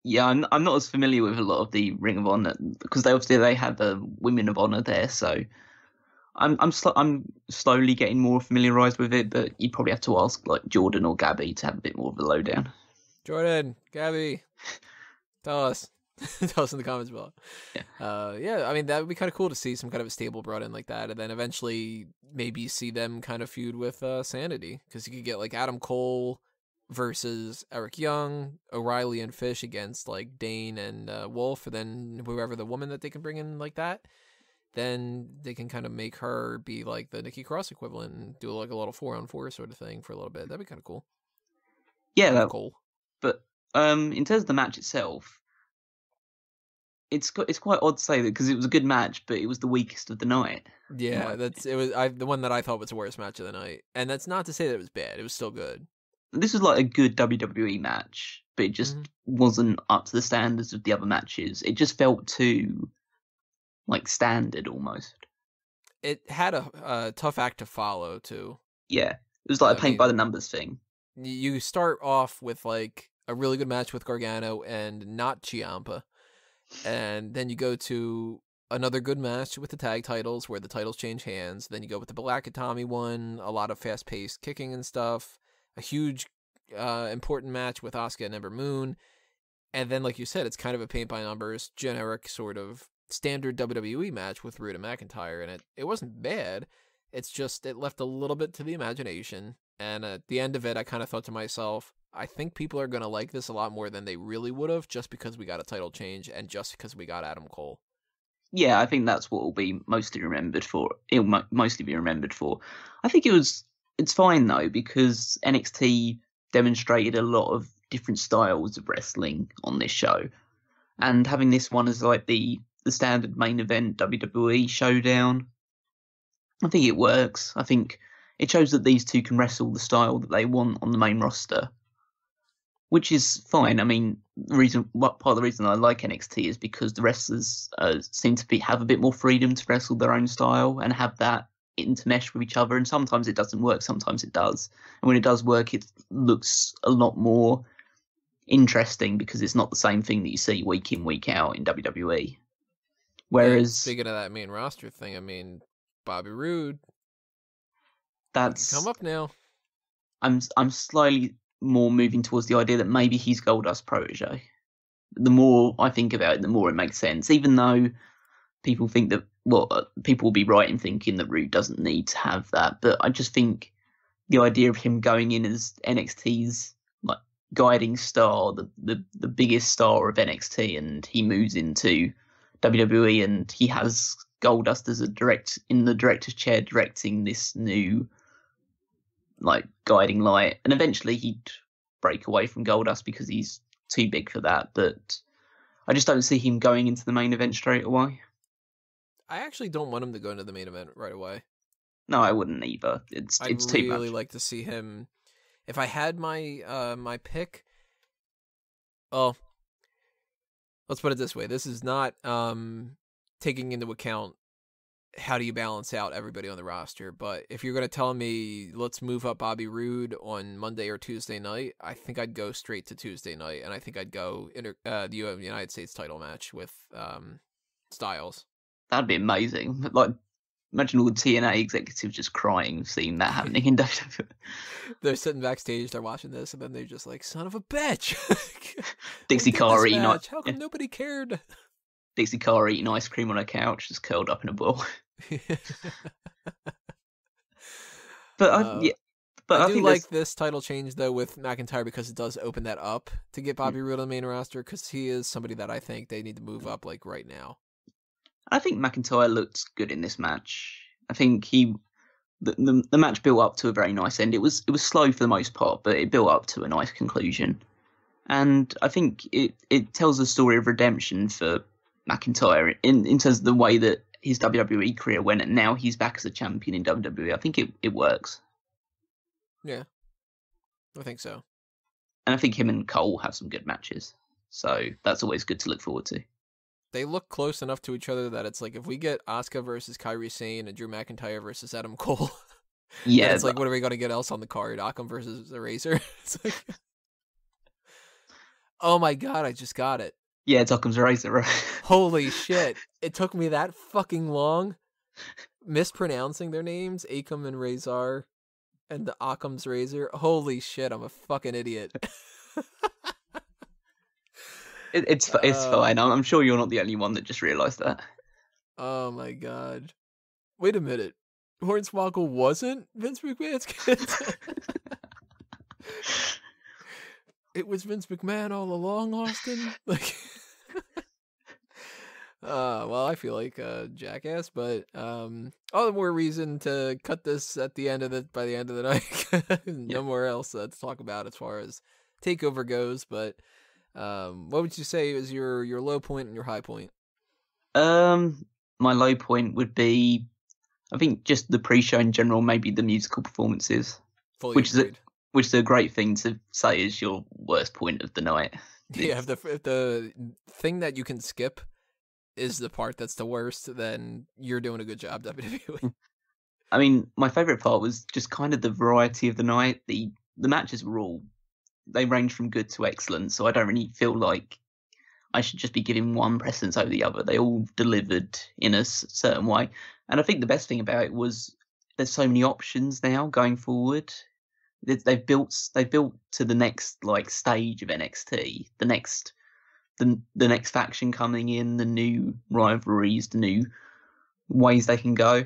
Yeah, I'm not as familiar with a lot of the Ring of Honor, because they have Women of Honor there, so I'm slowly getting more familiarized with it, but you'd probably have to ask like Jordan or Gabby to have a bit more of a lowdown. Jordan, Gabby, tell us. Tell us in the comments below. Yeah, I mean, that would be kind of cool to see some kind of a stable brought in like that, and then eventually maybe see them kind of feud with SAnitY, because you could get like Adam Cole versus Eric Young, O'Reilly and Fish against like Dane and Wolf, and then whoever the woman that they can bring in like that. then they can kind of make her be like the Nikki Cross equivalent and do like a little 4-on-4 sort of thing for a little bit. That'd be kind of cool. Yeah, Cole. But in terms of the match itself, it's quite odd to say that because it was a good match, but it was the weakest of the night. Yeah, the one that I thought was the worst match of the night, and that's not to say that it was bad. It was still good. This was like a good WWE match, but it just wasn't up to the standards of the other matches. It just felt too like standard almost. It had a tough act to follow too. Yeah, it was like a paint by the numbers thing. You start off with like a really good match with Gargano and not Ciampa, and then you go to another good match with the tag titles where the titles change hands. Then you go with the Black Itami one, a lot of fast-paced kicking and stuff, a huge important match with Asuka and Ember Moon, and then like you said, it's kind of a paint by numbers, generic sort of standard WWE match with Roode and McIntyre, and it wasn't bad. It's just it left a little bit to the imagination, and at the end of it, I kind of thought to myself, I think people are going to like this a lot more than they really would have just because we got a title change and just because we got Adam Cole. Yeah, I think that's what will be mostly remembered for. It'll mostly be remembered for. I think it's fine though because NXT demonstrated a lot of different styles of wrestling on this show, and having this one as like the standard main event WWE showdown, I think it works. I think it shows that these two can wrestle the style that they want on the main roster, which is fine. I mean, part of the reason I like NXT is because the wrestlers seem to have a bit more freedom to wrestle their own style and have that intermesh with each other. And sometimes it doesn't work, sometimes it does. And when it does work, it looks a lot more interesting because it's not the same thing that you see week in, week out in WWE. Whereas, speaking of that main roster thing, I mean, Bobby Roode, that's come up now. I'm slightly more moving towards the idea that maybe he's Goldust's protege. The more I think about it, the more it makes sense. Even though people think that, people will be right in thinking that Roode doesn't need to have that, but I just think the idea of him going in as NXT's like guiding star, the biggest star of NXT, and he moves into WWE and he has Goldust as in the director's chair directing this new like guiding light, and eventually he'd break away from Goldust because he's too big for that, but I just don't see him going into the main event straight away. I actually don't want him to go into the main event right away. No, I wouldn't either. It's too much. I'd really like to see him. If I had my my pick, well, let's put it this way: this is not taking into account how do you balance out everybody on the roster. But if you're going to tell me let's move up Bobby Roode on Monday or Tuesday night, I think I'd go straight to Tuesday night, and I think I'd go the United States title match with Styles. That'd be amazing. Like, imagine all the TNA executives just crying seeing that happening in WWE. They're sitting backstage, they're watching this, and then they're just like, son of a bitch. Dixie Carr eating How come nobody cared? Dixie Carr eating ice cream on a couch, just curled up in a ball. But I do think like this title change though with McIntyre because it does open that up to get Bobby Roode on the main roster, because he is somebody that I think they need to move up like right now. I think McIntyre looked good in this match. I think the match built up to a very nice end. It was slow for the most part, but it built up to a nice conclusion. And I think it tells a story of redemption for McIntyre in terms of the way that his WWE career went, and now he's back as a champion in WWE. I think it works. Yeah, I think so. And I think him and Cole have some good matches. So that's always good to look forward to. They look close enough to each other that it's like if we get Asuka versus Kairi Sane and Drew McIntyre versus Adam Cole, yeah, it's like what are we going to get else on the card? Occam versus the Razor. It's like, oh my god, I just got it. Yeah, it's Occam's Razor, right? Holy shit! It took me that fucking long mispronouncing their names, Akam and Razor, and the Occam's Razor. Holy shit! I'm a fucking idiot. It's fine. I'm sure you're not the only one that just realised that. Oh my god! Wait a minute. Hornswoggle wasn't Vince McMahon's kid. It was Vince McMahon all along, Austin. Like, Well, I feel like a jackass, but all the more reason to cut this at the end of by the end of the night. No more else to talk about as far as TakeOver goes. But what would you say is your low point and your high point? My low point would be, I think, just the pre-show in general, maybe the musical performances, which is a great thing to say is your worst point of the night. Yeah, if the thing that you can skip is the part that's the worst, then you're doing a good job, WWE. I mean, my favourite part was just kind of the variety of the night. The matches were they range from good to excellent, so I don't really feel like I should just be giving one precedence over the other. They all delivered in a certain way. And I think the best thing about it was there's so many options now going forward. They've built to the next stage of NXT, the next faction coming in, the new rivalries, the new ways they can go.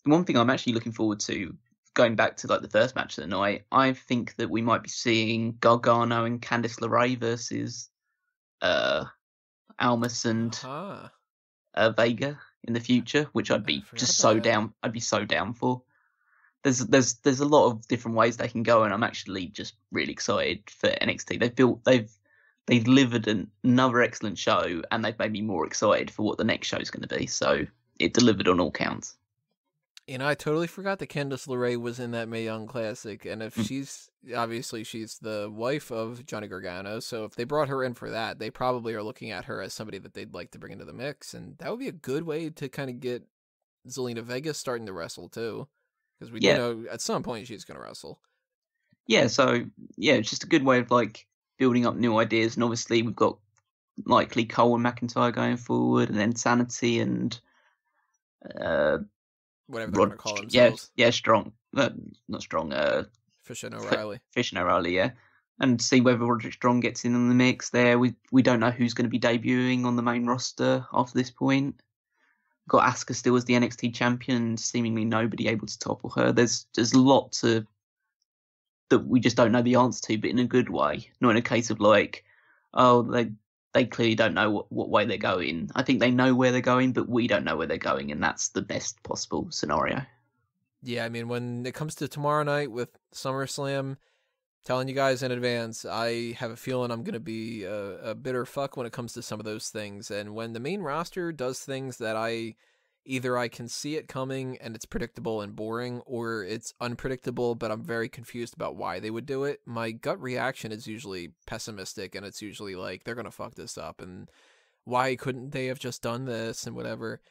One thing I'm actually looking forward to, going back to the first match of the night, I think that we might be seeing Gargano and Candice LeRae versus Almas and Vega in the future, which I'd be just so down. I'd be so down for. There's a lot of different ways they can go, and I'm actually just really excited for NXT. They've delivered another excellent show, and they've made me more excited for what the next show is going to be. So it delivered on all counts. I totally forgot that Candice LeRae was in that Mae Young Classic, and if she's the wife of Johnny Gargano, so if they brought her in for that, they probably are looking at her as somebody that they'd like to bring into the mix, and that would be a good way to kind of get Zelina Vega starting to wrestle too. Because we do know at some point she's going to wrestle. Yeah, so, it's just a good way of, building up new ideas. And obviously we've got likely Cole and McIntyre going forward, and then SAnitY and... whatever they're going to call themselves. Yeah, Strong. Not Strong. Fish and O'Reilly. Fish and O'Reilly, yeah. And see whether Roderick Strong gets in on the mix there. We don't know who's going to be debuting on the main roster after this point. Got Asuka still as the NXT champion, seemingly nobody able to topple her. There's a lot that we just don't know the answer to, but in a good way. Not in a case of they clearly don't know what way they're going. I think they know where they're going, but we don't know where they're going, and that's the best possible scenario. Yeah, I mean, when it comes to tomorrow night with SummerSlam, telling you guys in advance, I have a feeling I'm going to be a bitter fuck when it comes to some of those things. And when the main roster does things that either I can see it coming and it's predictable and boring, or it's unpredictable, but I'm very confused about why they would do it, my gut reaction is usually pessimistic, and it's usually like, they're going to fuck this up, and why couldn't they have just done this and whatever.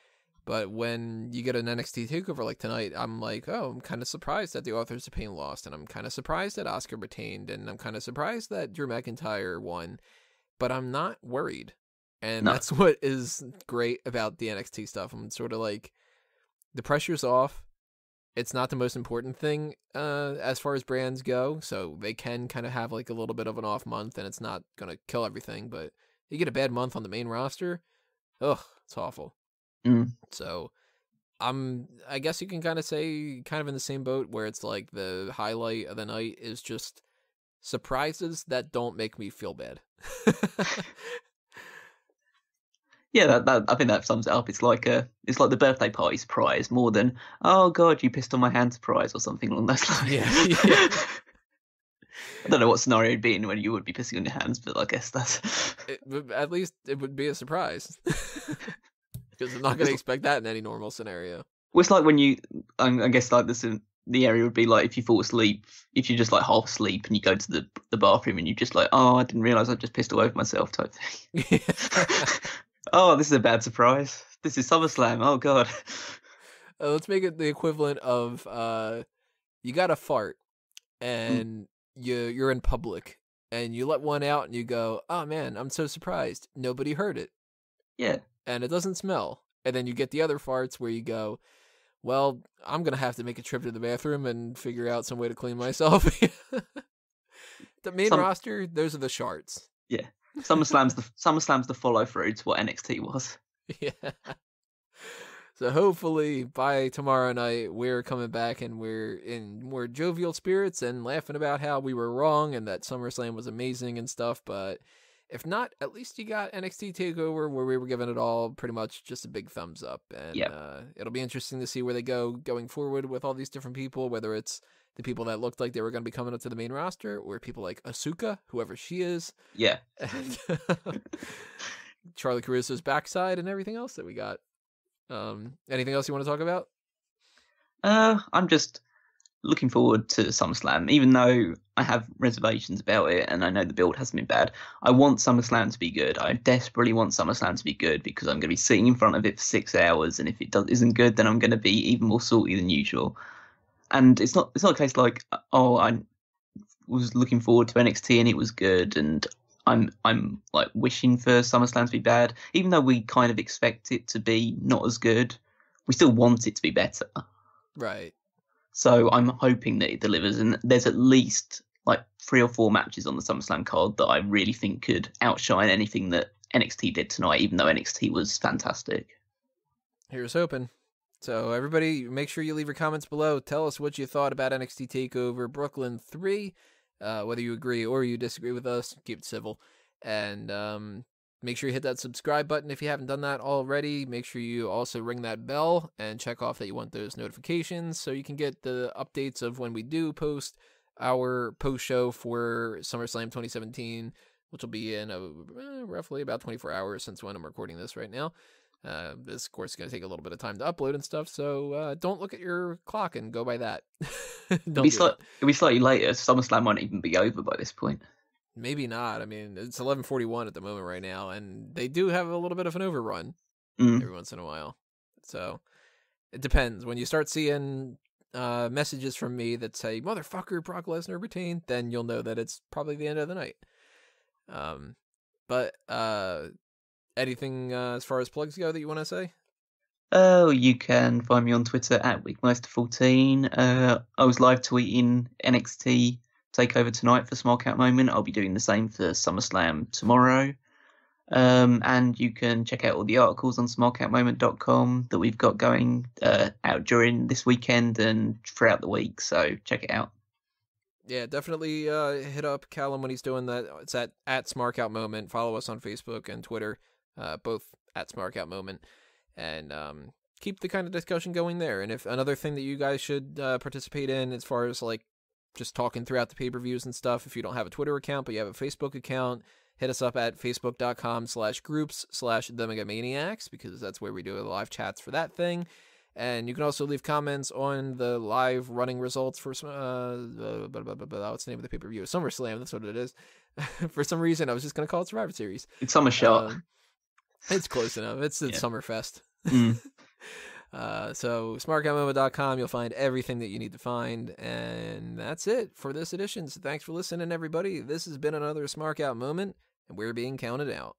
But when you get an NXT TakeOver like tonight, I'm like, oh, I'm kind of surprised that the Authors of Pain lost, and I'm kind of surprised that Asuka retained, and I'm kind of surprised that Drew McIntyre won, but I'm not worried. And that's what is great about the NXT stuff. I'm sort of like, the pressure's off. It's not the most important thing as far as brands go, so they can kind of have a little bit of an off month, and it's not going to kill everything, but you get a bad month on the main roster, ugh, it's awful. So I guess you can kind of say kind of in the same boat, where it's like the highlight of the night is just surprises that don't make me feel bad. Yeah, that I think that sums it up. It's like the birthday party surprise more than, oh god, you pissed on my hand surprise or something along those lines. Yeah. I don't know what scenario it'd be in when you would be pissing on your hands, but I guess at least it would be a surprise. Because I'm not going to expect that in any normal scenario. Well, it's like when I guess this in the area would be like if you fall asleep, if you're just half asleep and you go to the bathroom and you just oh, I didn't realise I just pissed all over myself type thing. Oh, this is a bad surprise. This is SummerSlam. Oh god. Let's make it the equivalent of you got a fart and you're in public and you let one out and you go, oh man, I'm so surprised. Nobody heard it. Yeah. And it doesn't smell. And then you get the other farts where you go, well, I'm going to have to make a trip to the bathroom and figure out some way to clean myself. The main roster, those are the sharts. Yeah. SummerSlam's the follow through to what NXT was. Yeah. So hopefully by tomorrow night, we're coming back and we're in more jovial spirits and laughing about how we were wrong and that SummerSlam was amazing and stuff. But If not, at least you got NXT TakeOver, where we were giving it all pretty much just a big thumbs up. And it'll be interesting to see where they go going forward with all these different people, whether it's the people that looked like they were going to be coming up to the main roster, or people like Asuka, whoever she is. Yeah. And Charlie Caruso's backside and everything else that we got. Anything else you want to talk about? I'm just looking forward to SummerSlam, even though I have reservations about it and I know the build hasn't been bad. I want SummerSlam to be good. I desperately want SummerSlam to be good because I'm going to be sitting in front of it for 6 hours, and if it isn't good, then I'm going to be even more salty than usual. And it's not a case like, oh, I was looking forward to NXT and it was good, and I'm like wishing for SummerSlam to be bad, even though we kind of expect it to be not as good. We still want it to be better. Right. So I'm hoping that it delivers, and there's at least like 3 or 4 matches on the SummerSlam card that I really think could outshine anything that NXT did tonight, even though NXT was fantastic. Here's hoping. So everybody, make sure you leave your comments below. Tell us what you thought about NXT TakeOver Brooklyn 3, whether you agree or you disagree with us. Keep it civil. And make sure you hit that subscribe button if you haven't done that already. Make sure you also ring that bell and check off that you want those notifications so you can get the updates of when we do post our post show for SummerSlam 2017, which will be in roughly about 24 hours since when I'm recording this right now. This, of course, is going to take a little bit of time to upload and stuff, so don't look at your clock and go by that. It'll be slightly later. SummerSlam won't even be over by this point. Maybe not. I mean, it's 11:41 at the moment right now, and they do have a little bit of an overrun every once in a while. So it depends. When you start seeing messages from me that say, "Motherfucker, Brock Lesnar retained," then you'll know that it's probably the end of the night. But anything as far as plugs go that you want to say? Oh, you can find me on Twitter at Weekmeister14. I was live tweeting NXT TakeOver tonight for Smark Out Moment. I'll be doing the same for SummerSlam tomorrow. And you can check out all the articles on smarkoutmoment.com that we've got going out during this weekend and throughout the week. So check it out. Yeah, definitely hit up Callum when he's doing that. It's at Smark Out Moment. Follow us on Facebook and Twitter, both at Smark Out Moment. And keep the kind of discussion going there. And if another thing that you guys should participate in as far as like just talking throughout the pay-per-views and stuff, if you don't have a Twitter account but you have a Facebook account, hit us up at facebook.com/groups/TheMegaManiacs, because that's where we do the live chats for that thing. And you can also leave comments on the live running results for what's the name of the pay-per-view? SummerSlam, that's what it is. For some reason, I was just going to call it Survivor Series. It's Summer Shot. It's close enough. It's Summerfest. So smarkoutmoment.com, you'll find everything that you need to find, and that's it for this edition. So thanks for listening, everybody. This has been another Smark Out Moment, and we're being counted out.